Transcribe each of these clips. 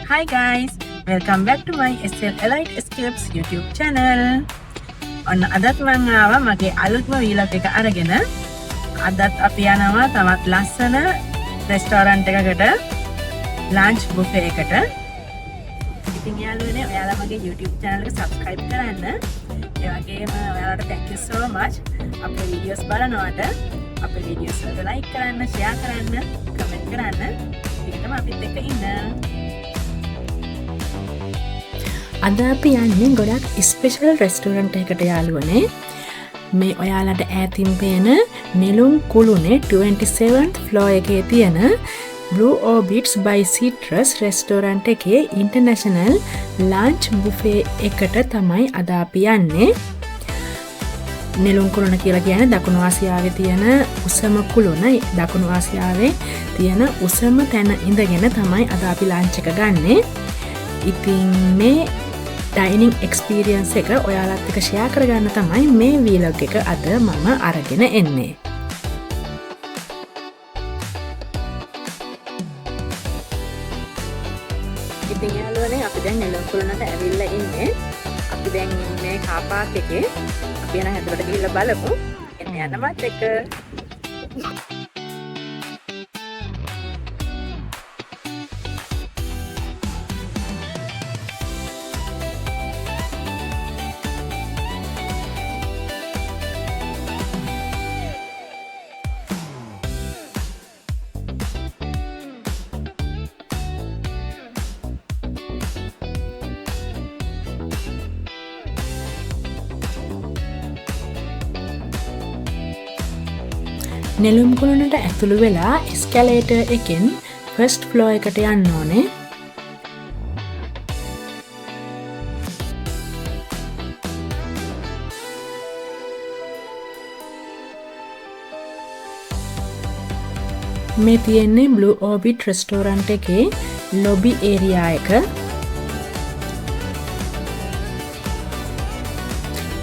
Hi guys, welcome back to my SL Elite Escapes YouTube channel. ඔන්න අදත් මම ආවා මගේ අලුත්ම vlog එක අරගෙන. අදත් අපි යනවා තවත් ලස්සන රෙස්ටෝරන්ට් එකකට lunch buffet එකට. ඉතින් යාළුවනේ ඔයාලා මගේ YouTube channel එක subscribe කරන්න. ඒ වගේම ඔයාලට thank you so much අපේ videos බලනවට. අපේ videos වලට like කරන්න, share කරන්න, comment කරන්න. ටිකටම අපිත් එක්ක ඉන්න. අද අපි යන්නේ ගොඩක් ස්පෙෂල් රෙස්ටෝරන්ට් එකකට යාළුවනේ. මේ ඔයාලට ඈතින් පේන නෙළුම් කුළුනේ 27th floor එකේ තියෙන Blue Orbits by Citrus restaurant එකේ ඉන්ටර්නැෂනල් ලන්ච් බුෆේ එකට තමයි අද අපි යන්නේ. නෙළුම් කුළුණ කියලා කියන්නේ දකුණු ආසියාවේ තියෙන උසම කුළුණ. දකුණු ආසියාවේ තියෙන උසම තැන ඉඳගෙන තමයි අද අපි ලන්ච් එක ගන්නෙ. ඉතින් මේ ඩයිනිං එක්ස්පීරියන්ස් එක ඔයාලත් එක්ක ෂෙයා කරගන්න තමයි මේ වීලොග් එක අද මම අරගෙන එන්නේ. ඉතින් යාළුවනේ අපි දැන් නෙළුම් කුළුණට ඇවිල්ලා ඉන්නේ. අපි දැන් ඉන්නේ කාර් පාක් එකේ. අපි යන හැටට ගිහිල්ලා බලමු. එන්න යනවත් එක. නෙළුම් කුළුණට ඇතුළු වෙලා එස්කලේටර් එකෙන් ෆස්ට් ෆ්ලෝර් එකට යන්න ඕනේ. මේ තියෙන්නේ Blue Orbit රෙස්ටෝරන්ට් එකේ ලොබි ඒරියා එක.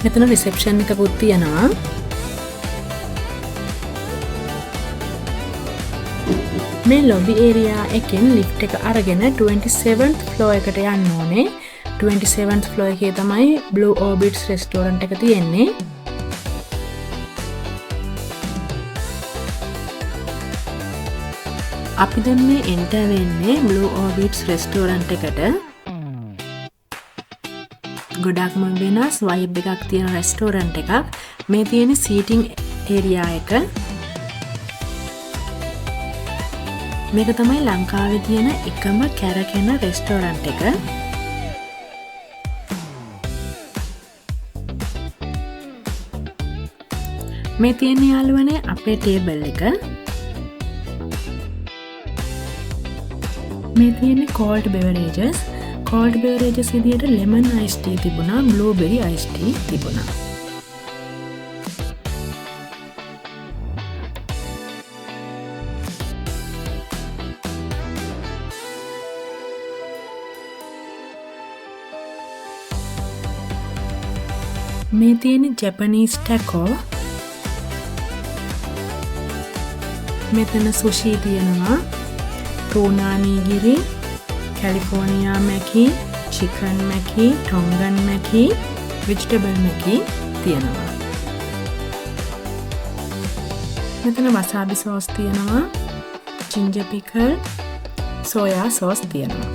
මෙතන රිසෙප්ෂන් එකකුත් තියෙනවා. මේ ලොබි ඒරියා එකෙන් ලිෆ්ට් එක අරගෙන 27th floor එකට යන්න ඕනේ. 27th floor එකේ තමයි Blue Orbits රෙස්ටෝරන්ට් එක තියෙන්නේ. අපි දැන් මේ එන්ටර් වෙන්නේ Blue Orbits රෙස්ටෝරන්ට් එකට. ගොඩක්ම වෙනස් වයිබ් එකක් තියෙන රෙස්ටෝරන්ට් එකක්. මේ තියෙන සීටිං ඒරියා එක. මේක තමයි ලංකාවේ තියෙන එකම කැරකෙන රෙස්ටෝරන්ට් එක. මේ තියෙන යාළුවනේ අපේ ටේබල් එක. මේ තියෙන්නේ cold beverages. cold beverages විදියට lemon iced tea තිබුණා, blueberry iced tea තිබුණා. මේ තියෙන ජැපනීස් ටැකෝ. මෙතන සුෂි තියෙනවා, ටූනා නීගිරි, කැලිෆෝනියා මැකි, චිකන් මැකි, ටොංගන් මැකි, වෙජිටබල් මැකි තියෙනවා. මෙතන වසාබි සෝස් තියෙනවා, ජින්ජර් පිකල්, සෝයා සෝස් තියෙනවා.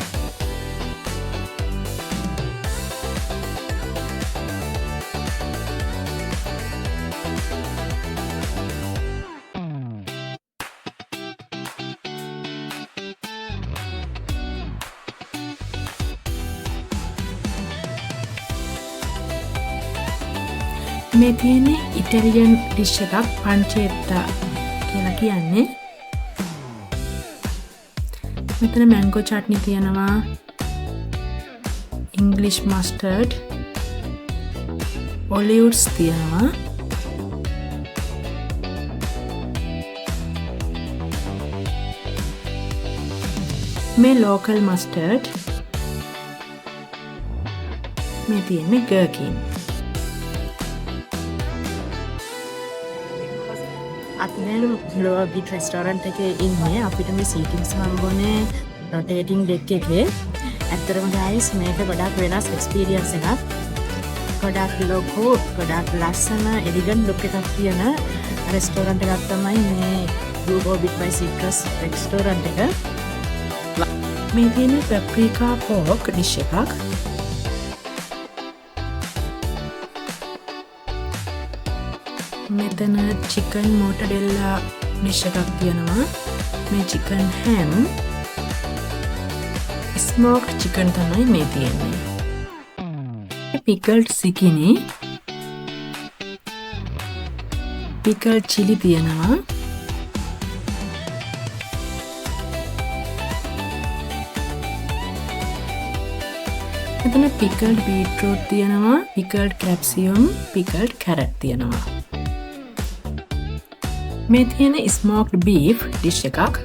මේ තියෙන්නේ ඉටලියන් ඩිෂ් එකක්, පන්චේත්තා කියලා කියන්නේ. මෙතන මැංගෝ චට්නි තියෙනවා, ඉංග්ලිෂ් මස්ටර්ඩ්, ඔලිව්ස් තියෙනවා. මේ ලෝකල් මස්ටර්ඩ්. මේ තියෙන්නේ ගර්කින්. අත්නෑලු ලෝබිට් රෙස්ටෝරන්ට් එකේ ඉන්නේ. අපිට මේ සීටින්ස් හම්බුනේ රොටේටිං ඩෙක් එකේ. ඇත්තටම guys මේක ගොඩක් වෙනස් එක්ස්පීරියන්ස් එකක්. ගොඩක් ලොකු, ගොඩක් ලස්සන එලිගන්ට් ලුක් එකක් තියෙන රෙස්ටෝරන්ට් එකක් තමයි මේ Blue Orbit by Citrus restaurant එක. මේ තියෙන paprika pork dish එකක්. මෙතන chicken mortadella dish එකක් තියෙනවා. මේ chicken ham smoked chicken තමයි මේ තියෙන්නේ. pickled zucchini, pickled chili තියෙනවා. මෙතන pickled beetroot තියෙනවා, pickled capsicum, pickled carrot තියෙනවා. මේ තියෙන smoked beef dish එකක්.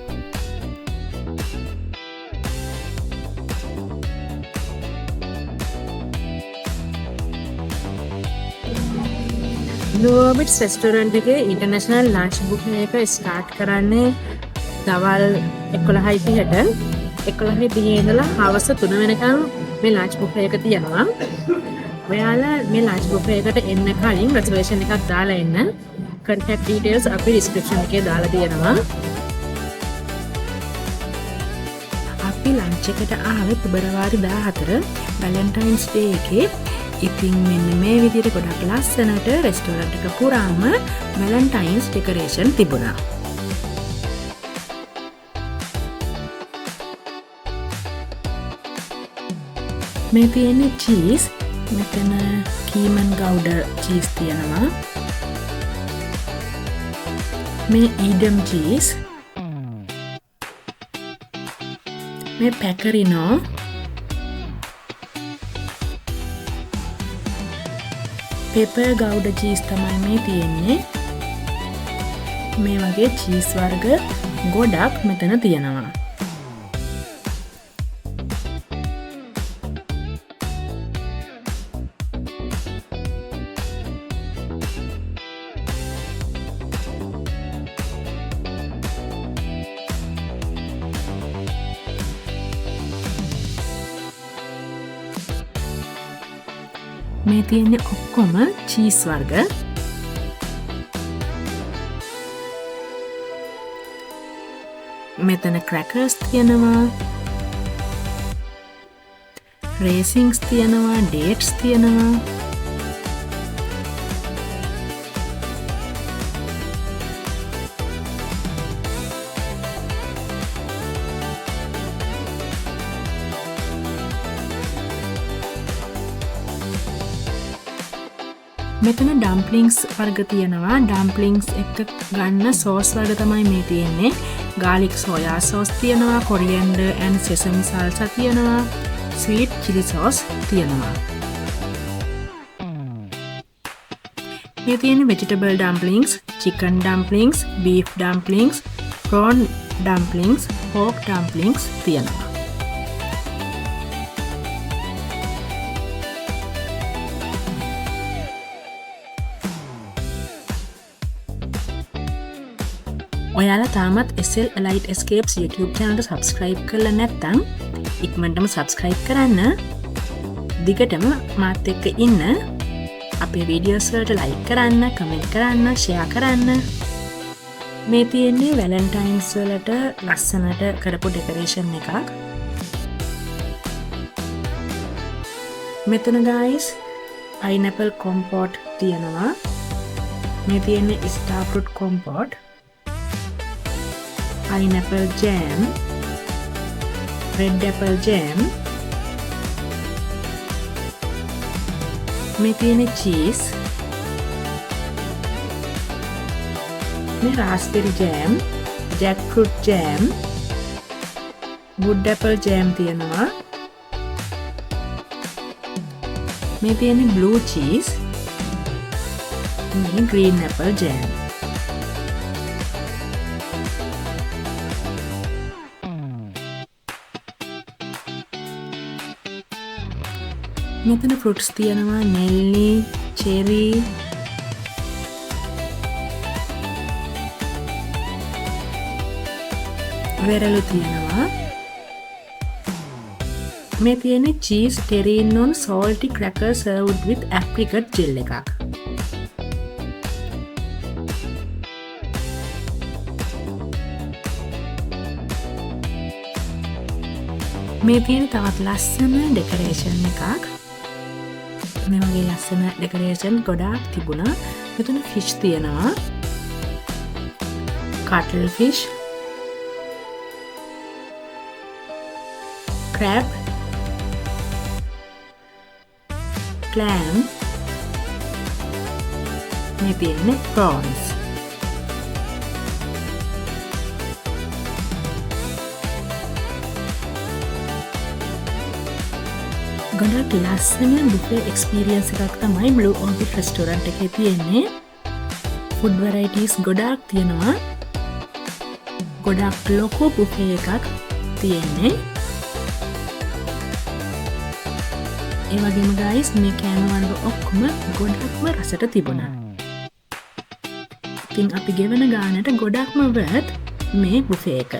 Blue Orbit රෙස්ටෝරන්ට් එකේ ඉන්ටර්නැෂනල් ලන්ච් බුෆේ එක ස්ටාර්ට් කරන්නේ දවල් 11:30ට. 11:30 ඉඳලා හවස 3 වෙනකම් මේ ලන්ච් බුෆේ එක තියෙනවා. ඔයාලා මේ ලන්ච් බුෆේ එකට එන්න කලින් රිසර්වේෂන් එකක් දාලා එන්න. contact details අපි description එකේ දාලා තියෙනවා. අපි ලන්ච් එකට ආවේ පෙබරවාරි 14 Valentine's Day එකේ. ඉතින් මෙන්න මේ විදිහට ගොඩක් ලස්සනට රෙස්ටෝරන්ට් එක පුරාම Valentine's decoration තිබුණා. මේ තියෙන්නේ cheese. මෙතන කීමන් ගවුඩර් cheese තියෙනවා. මේ Edam cheese. මේ pecorino. pepper gouda cheese තමයි මේ තියෙන්නේ. මේ වගේ cheese වර්ග ගොඩක් මෙතන තියෙනවා. මේ තියෙන්නේ ඔක්කොම චීස් වර්ග. මෙතන crackers තියෙනවා, raisins තියෙනවා, dates තියෙනවා. මෙතන ඩම්ප්ලින්ග්ස් වර්ග තියෙනවා. ඩම්ප්ලින්ග්ස් එක්ක ගන්න සෝස් වර්ග තමයි මේ තියෙන්නේ. garlic soya sauce තියෙනවා, coriander and sesame salsa තියෙනවා, sweet chili sauce තියෙනවා. මේ තියෙන vegetable dumplings, chicken dumplings, beef dumplings, prawn dumplings, pork dumplings තියෙනවා. ඔයාලා තාමත් SL Elite Escapes YouTube channel එක subscribe කරලා නැත්නම් ඉක්මනටම subscribe කරන්න. දිගටම මාත් එක්ක ඉන්න. අපේ videos වලට like කරන්න, comment කරන්න, share කරන්න. මේ තියෙන්නේ Valentine's වලට ලස්සනට කරපු decoration එකක්. මෙතන guys pineapple compote තියෙනවා. මේ තියෙන්නේ starfruit compote, pineapple jam, red apple jam. මේ තියෙන්නේ cheese, මේ raspberry jam, jackfruit jam, wood apple jam තියෙනවා. මේ තියෙන්නේ blue cheese, මේ green apple jam. මෙතන fruits තියෙනවා, නෙල්ලි, cherry, වෙරළු තියෙනවා. මේ තියෙන්නේ cheese terrine on salty cracker served with apricot gel එකක්. මේ තියෙන තවත් ලස්සන ඩෙකරේෂන් එකක්. මේ වගේ ලස්සන ඩෙකරේෂන් ගොඩාක් තිබුණා. මෙතන ෆිෂ් තියෙනවා. කටල් ෆිෂ්, crab, clam, මේ තියෙන්නේ prawns. ගොඩක් ලස්සන බුෆේ එක්ස්පීරියන්ස් එකක් තමයි Blue Orbit රෙස්ටෝරන්ට් එකේ තියෙන්නේ. ෆුඩ් වැරයිටිස් ගොඩාක් තියෙනවා. ගොඩක් ලොකු බුෆේ එකක් තියෙන්නේ. ඒ වගේම guys මේ කෑම වර්ග ඔක්කොම ගොඩක්ම රසට තිබුණා. ඉතින් අපි ගෙවන ගානට ගොඩක්ම worth මේ බුෆේ එක.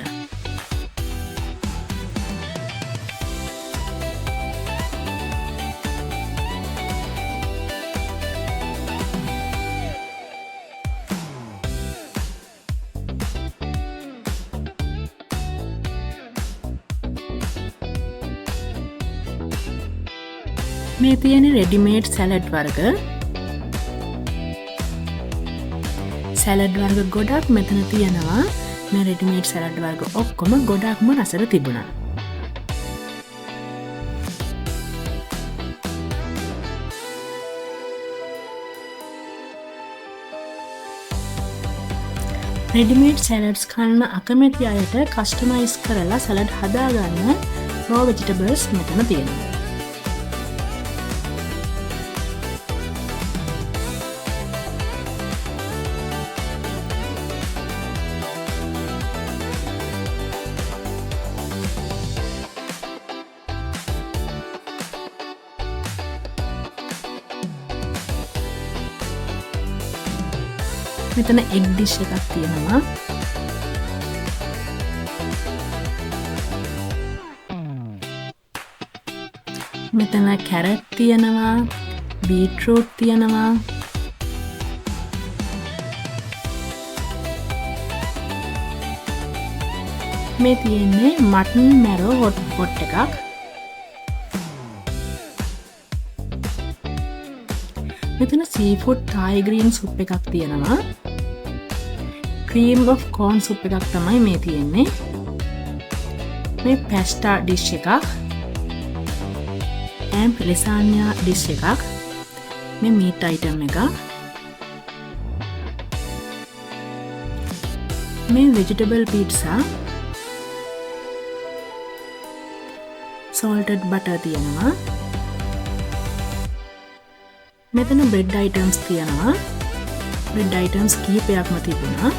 මේ තියෙන රෙඩිමේඩ් සැලඩ් වර්ග. සැලඩ් වර්ග ගොඩක් මෙතන තියෙනවා. මේ රෙඩිමේඩ් සැලඩ් වර්ග ඔක්කොම ගොඩක්ම රසට තිබුණා. රෙඩිමේඩ් සැලඩ්ස් කන්න අකමැති අයට කස්ටමයිස් කරලා සැලඩ් හදාගන්න raw vegetables මෙතන තියෙනවා. මෙතන එග් ඩිෂ් එකක් තියෙනවා. මෙතන කැරට් තියෙනවා, බීට්රූට් තියෙනවා. මේ තියෙන්නේ මටන් මැරෝ හොට් පොට් එකක්. මෙතන සීෆුඩ් තායි ග්‍රීන් සුප් එකක් තියෙනවා. ක්‍රීම් of corn සුප් එකක් තමයි මේ තියෙන්නේ. මේ පැස්ටා ඩිෂ් එකක්. ඇම්ප් ලෙසාන්යා ඩිෂ් එකක්. මේ මීට් අයිටම් එකක්. මේ වෙජිටබල් පීට්සා. salted butter තියෙනවා. මෙතන බ්‍රෙඩ් අයිටම්ස් තියෙනවා. බ්‍රෙඩ් අයිටම්ස් කීපයක්ම තිබුණා.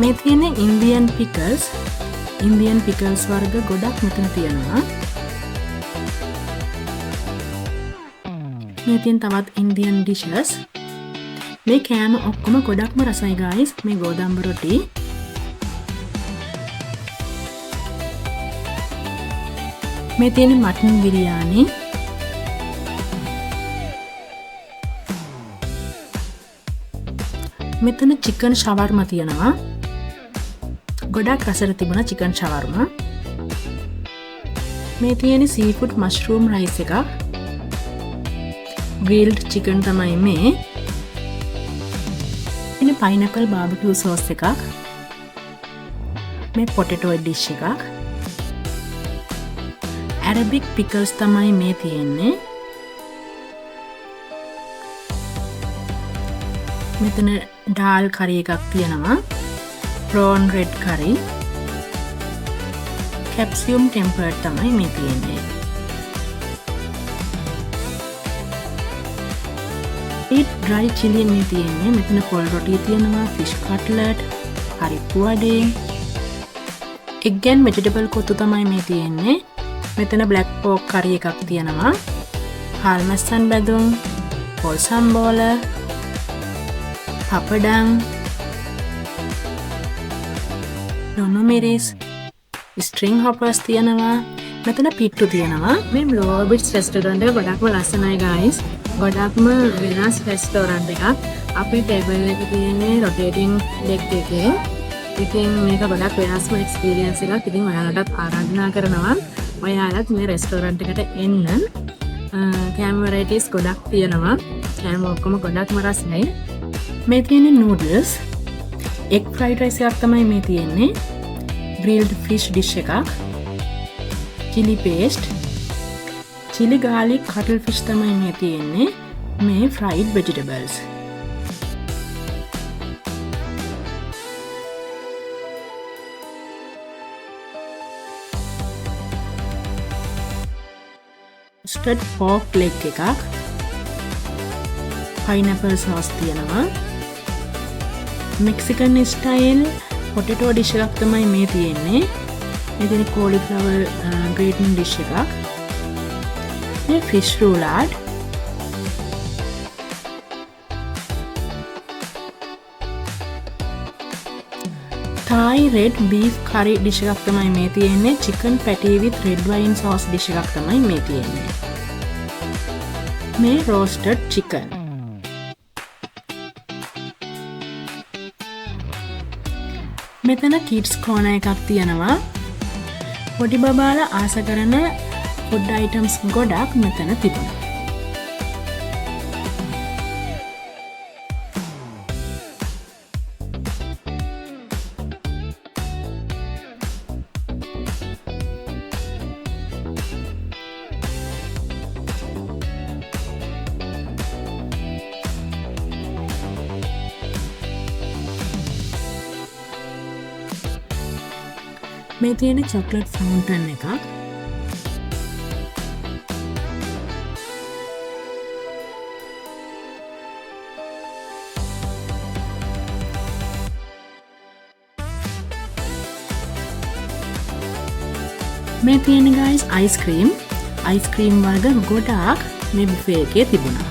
මේ තියෙන ඉන්දියන් පිකල්ස්. ඉන්දියන් පිකල්ස් වර්ග ගොඩක් මෙතන තියෙනවා. මේ තියෙන තවත් ඉන්දියන් ඩිෂස්. මේ කෑම ඔක්කොම ගොඩක්ම රසයි guys. මේ ගෝදම්බ රොටි. මේ තියෙන මටන් බිරියානි. මෙතන චිකන් ෂවර්මා තියෙනවා. ගොඩක් රසට තිබුණා චිකන් ෂවර්මා. මේ තියෙන සීෆුඩ් මෂ්රූම් රයිස් එකක්. grilled chicken තමයි මේ. ඉතින් pineapple barbecue sauce එකක්. මේ potato dish එකක්. Arabic pickles තමයි මේ තියෙන්නේ. මෙතන ඩාල් curry එකක් තියෙනවා. prawn red curry. capsicum tempered තමයි මේ තියෙන්නේ. dry chili මේ තියෙන්නේ. මෙතන පොල් රොටි තියෙනවා, fish cutlet, හරිප්පු vadai, egg and vegetable kottu තමයි මේ තියෙන්නේ. මෙතන black pork curry එකක් තියෙනවා. හාල්මස්සන් බැදුම්, පොල් සම්බෝල, පපඩම්, ලුණු මිරිස්, string hoppers තියෙනවා. මෙතන පිට්ටු තියෙනවා. මේ Lower Beach restaurant එක ගොඩක්ම ලස්සනයි guys. ගොඩක්ම වෙනස් restaurant එකක්. අපේ table එකේ තියෙන්නේ rotating leg එකේ. ඉතින් මේක ගොඩක් වෙනස්ම experience එකක්. ඉතින් ඔයාලටත් ආරාධනා කරනවා ඔයාලත් මේ restaurant එකට එන්න. කෑම varieties ගොඩක් තියෙනවා. කෑම ඔක්කොම ගොඩක්ම රසයි. මේ තියෙන්නේ noodles, egg fried rice එකක් තමයි මේ තියෙන්නේ. grilled fish dish එකක්, chili paste, chili garlic cuttlefish තමයි මේ තියෙන්නේ. මේ fried vegetables. roasted pork leg එකක්, pineapple sauce තියෙනවා. Mexican style potato dish එකක් තමයි මේ තියෙන්නේ. මෙතන cauliflower gratin dish එකක්. මේ fish roulade, Thai red beef curry dish එකක් තමයි මේ තියෙන්නේ. chicken patty with red wine sauce dish එකක් තමයි මේ තියෙන්නේ. මේ roasted chicken. මෙතන kids corner එකක් තියෙනවා. පොඩි බබාලා ආස කරන food items ගොඩක් මෙතන තිබුණා. මේ තියෙන chocolate fountain එකක්. මේ තියෙන guys ice cream වර්ග ගොඩාක් මේ buffet එකේ තිබුණා.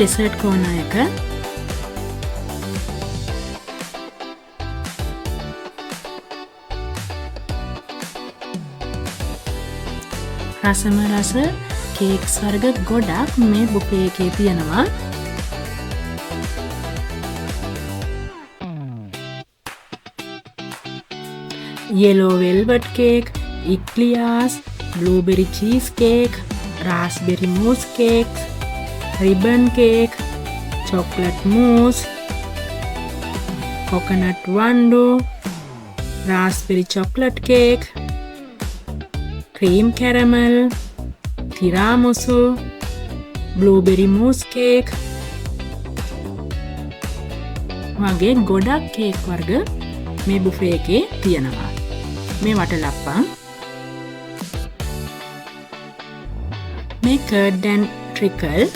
dessert corner එක, රසම රස කේක්ස් වර්ග ගොඩක් මේ බුෆේ එකේ තියෙනවා. yellow velvet cake, eclairs, blueberry cheese cake, raspberry mousse cake, ribbon cake, chocolate mousse, coconut wando, raspberry chocolate cake, cream caramel, tiramisu, blueberry mousse cake වගේ ගොඩක් කේක් වර්ග මේ බුෆේ එකේ තියෙනවා. මේ වටලප්පම්, මේ curd and trickle,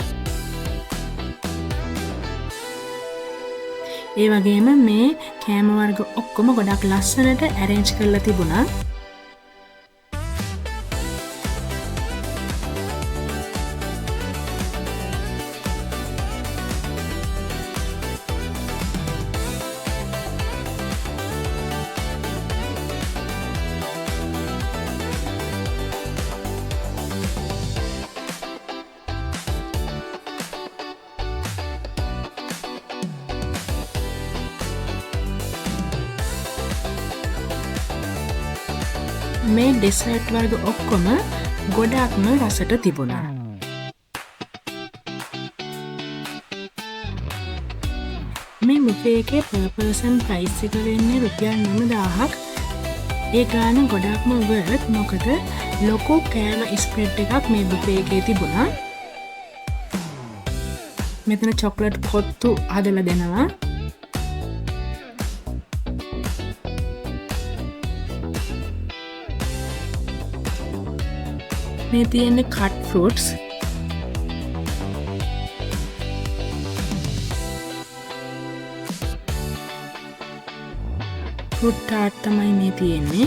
ඒ වගේම මේ කෑම වර්ග ඔක්කොම ගොඩක් ලස්සනට arrange කරලා තිබුණා. මේ ඩෙසර්ට් වර්ග ඔක්කොම ගොඩක්ම රසට තිබුණා. මේ බුෆේ එකේ per person price එක වෙන්නේ රුපියල් 9000ක්. ඒ ගාන ගොඩක්ම worth, මොකද ලොකු කෑම ස්ප්‍රෙඩ් එකක් මේ බුෆේ එකේ තිබුණා. මෙතන චොක්ලට් කොත්තු හදලා දෙනවා. මේ තියෙන්නේ cut fruits, ෆෘට් ටාට් තමයි මේ තියෙන්නේ.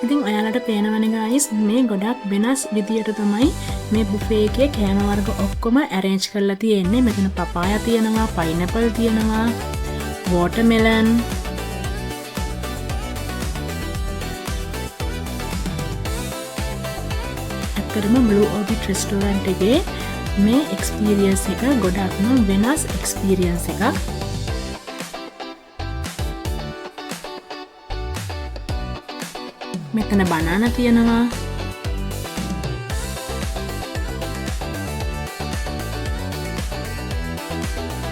ඉතින් ඔයාලට පේනවනේ guys මේ ගොඩක් වෙනස් විදියට තමයි මේ බුෆේ එකේ කෑම වර්ග ඔක්කොම arrange කරලා තියෙන්නේ. මෙතන පපායා තියෙනවා, pineapple තියෙනවා, watermelon, ඇත්තටම Blue Orbit restaurant එකේ මේ experience එක ගොඩක්ම වෙනස් experience එකක්. මෙතන බනානා තියෙනවා.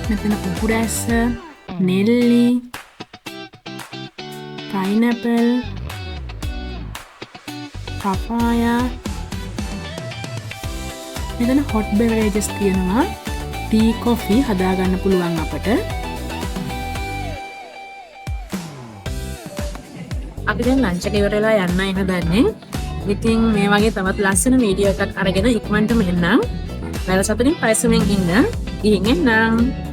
මෙතන උකුරැස්ස, නෙල්ලි, pineapple, papaya. මෙතන hot beverages තියෙනවා. tea, coffee හදාගන්න පුළුවන් අපට. අපි දැන් ලන්ච් එක ඉවර වෙලා යන්නයි හදන්නේ. ඉතින් මේ වගේ තවත් ලස්සන වීඩියෝ එකක් අරගෙන ඉක්මනටම එන්නම්. වැරසතුලින් පරිස්සමෙන් ඉන්න. ගිහින් එන්නම්.